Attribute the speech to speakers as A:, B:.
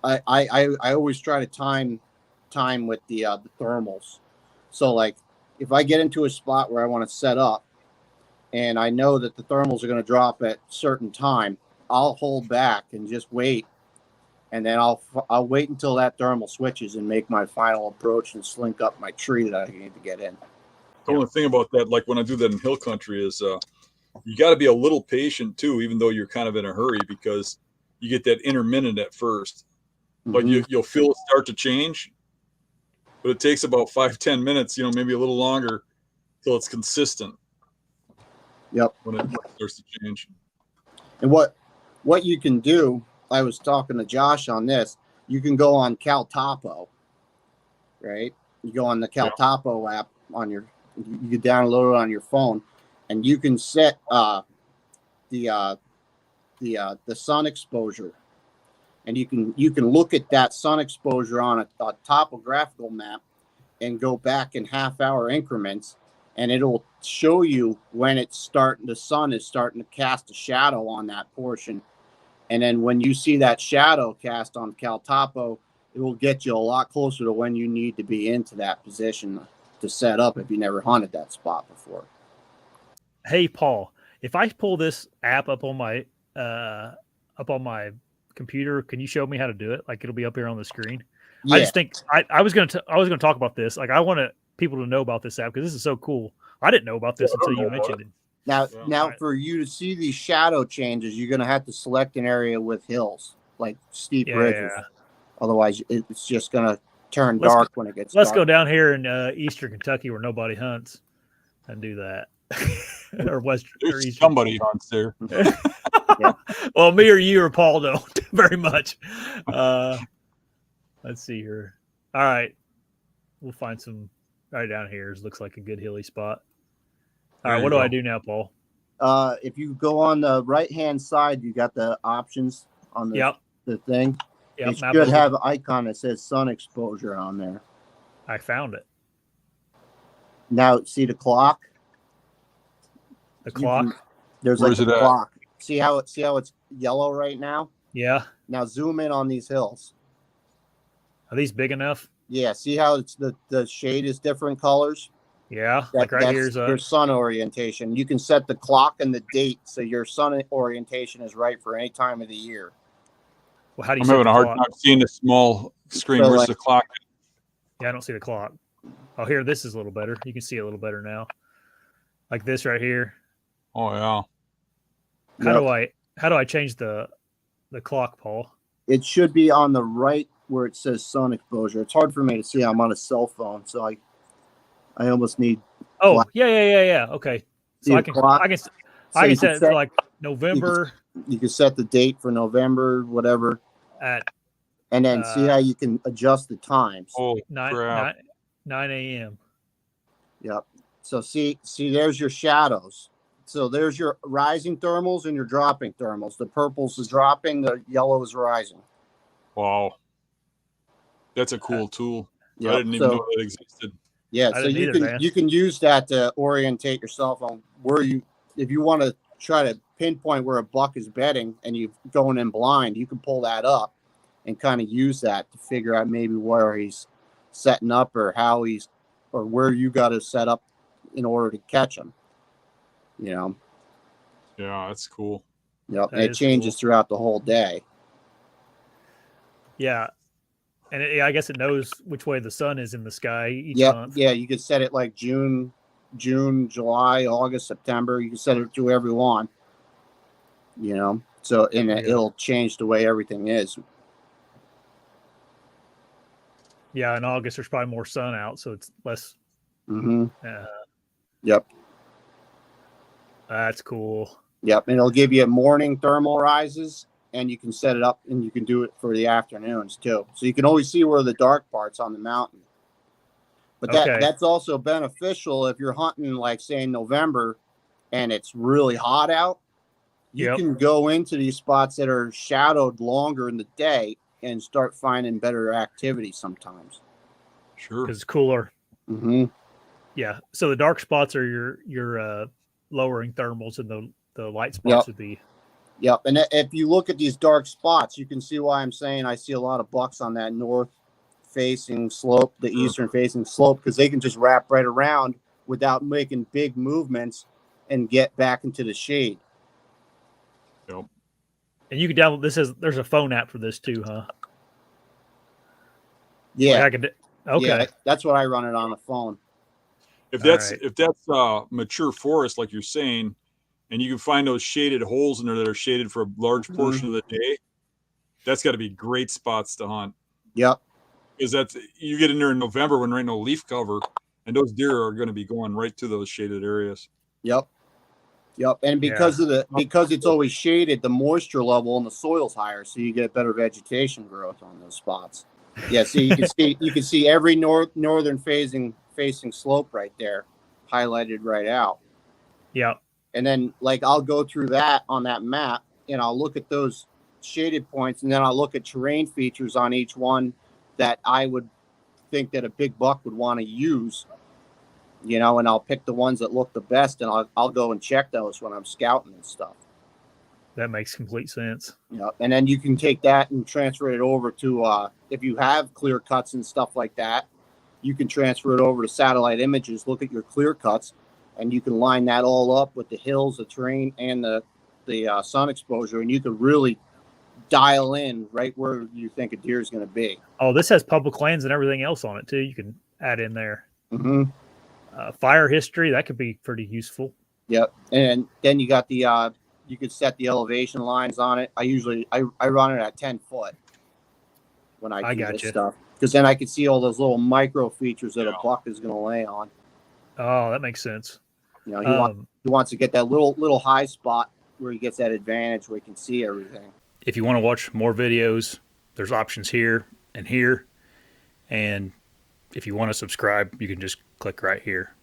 A: I always try to time with the thermals. So like if I get into a spot where I want to set up and I know that the thermals are going to drop at certain time, I'll hold back and just wait, and then I'll wait until that thermal switches and make my final approach and slink up my tree that I need to get in.
B: The only thing about that, like when I do that in hill country, is you got to be a little patient too, even though you're kind of in a hurry, because you get that intermittent at first, but you'll feel it start to change. But it takes about 5-10 minutes, maybe a little longer, till it's consistent.
A: Yep.
B: When it starts to change.
A: And what you can do, I was talking to Josh on this. You can go on CalTopo, right? You go on the CalTopo app on you can download it on your phone, and you can set the sun exposure, and you can look at that sun exposure on a topographical map and go back in half-hour increments, and it'll show you when the sun is starting to cast a shadow on that portion. And then when you see that shadow cast on CalTopo, it will get you a lot closer to when you need to be into that position to set up if you never hunted that spot before.
C: Hey, Paul, if I pull this app up on my computer, can you show me how to do it? Like it'll be up here on the screen. Yeah. I just think I was going to talk about this. Like I want people to know about this app because this is so cool. I didn't know about this until you mentioned it.
A: Now for you to see these shadow changes, you're going to have to select an area with hills, like steep ridges. Yeah. Otherwise, it's just going to turn dark when it gets dark.
C: Let's go down here in eastern Kentucky where nobody hunts and do that. Or western or eastern.
B: Somebody hunts there.
C: Yeah. Well, me or you or Paul don't very much. Let's see here. All right. We'll find some right down here. It looks like a good hilly spot. All right. What do I do now, Paul?
A: If you go on the right-hand side, you got the options on the thing. Yep, it should have an icon that says sun exposure on there.
C: I found it.
A: Now, see the clock?
C: The clock?
A: There's like a clock. See how it's yellow right now?
C: Yeah.
A: Now zoom in on these hills.
C: Are these big enough?
A: Yeah. See how it's the shade is different colors?
C: Yeah. Like right here's
A: your sun orientation. You can set the clock and the date so your sun orientation is right for any time of the year.
C: Well, how do you
B: I'm having a hard time seeing the small screen. Where's the clock?
C: Yeah, I don't see the clock. Oh, here, this is a little better. You can see it a little better now. Like this right here.
B: Oh yeah.
C: How do I change the clock, Paul?
A: It should be on the right where it says sun exposure. It's hard for me to see. I'm on a cell phone, so I almost need.
C: Oh black. Yeah. Okay. So I can set it for like November.
A: You can set the date for November, whatever. And then see how you can adjust the times.
B: Oh,
C: 9 a.m.
A: Yep. So see, there's your shadows. So there's your rising thermals and your dropping thermals. The purple's is dropping, the yellow is rising.
B: Wow. That's a cool tool. Yep. I didn't even know that existed.
A: Yeah, so you can use that to orientate yourself on where if you want to try to pinpoint where a buck is bedding and you're going in blind, you can pull that up and kind of use that to figure out maybe where he's setting up or or where you got to set up in order to catch him.
B: Yeah, that's cool.
A: Yep, and it changes throughout the whole day.
C: Yeah, and I guess it knows which way the sun is in the sky each month.
A: Yeah, you could set it like June, July, August, September. You can set it to wherever you want. So it'll change the way everything is.
C: Yeah, in August there's probably more sun out, so it's less.
A: Mm-hmm. Yep.
C: That's cool.
A: Yep, and it'll give you morning thermal rises, and you can set it up, and you can do it for the afternoons too. So you can always see where the dark part's on the mountain. But that's also beneficial if you're hunting, like say in November, and it's really hot out. You can go into these spots that are shadowed longer in the day and start finding better activity sometimes.
B: Sure,
C: because it's cooler.
A: Mm-hmm.
C: Yeah. So the dark spots are your lowering thermals, and the light spots would be.
A: Yep. And if you look at these dark spots, you can see why I'm saying I see a lot of bucks on that north facing slope, the eastern facing slope, because they can just wrap right around without making big movements and get back into the shade.
B: Yep.
C: And you can download this. There's a phone app for this too, huh?
A: Yeah.
C: Like okay.
A: Yeah, that's what I run it on the phone.
B: If that's mature forest, like you're saying, and you can find those shaded holes in there that are shaded for a large portion of the day, that's got to be great spots to hunt.
A: Yep.
B: Because you get in there in November when there ain't no leaf cover, and those deer are going to be going right to those shaded areas.
A: Yep. And because because it's always shaded, the moisture level in the soil's higher, so you get better vegetation growth on those spots. Yeah, so you can see every northern facing slope right there, highlighted right out.
C: Yeah.
A: And then I'll go through that on that map, and I'll look at those shaded points, and then I'll look at terrain features on each one that I would think that a big buck would want to use. And I'll pick the ones that look the best, and I'll go and check those when I'm scouting and stuff.
C: That makes complete sense.
A: Yeah, and then you can take that and transfer it over to if you have clear cuts and stuff like that, you can transfer it over to satellite images, look at your clear cuts, and you can line that all up with the hills, the terrain, and the sun exposure, and you can really dial in right where you think a deer is going to be.
C: Oh, this has public lands and everything else on it too. You can add in there.
A: Mm-hmm.
C: Fire history, that could be pretty useful.
A: Yep, and then you got the you could set the elevation lines on it. I run it at 10 foot when I do this stuff, because then I can see all those little micro features that a buck is going to lay on.
C: Oh, that makes sense.
A: He wants to get that little high spot where he gets that advantage where he can see everything.
C: If you want to watch more videos, there's options here and here. And if you want to subscribe, you can just click right here.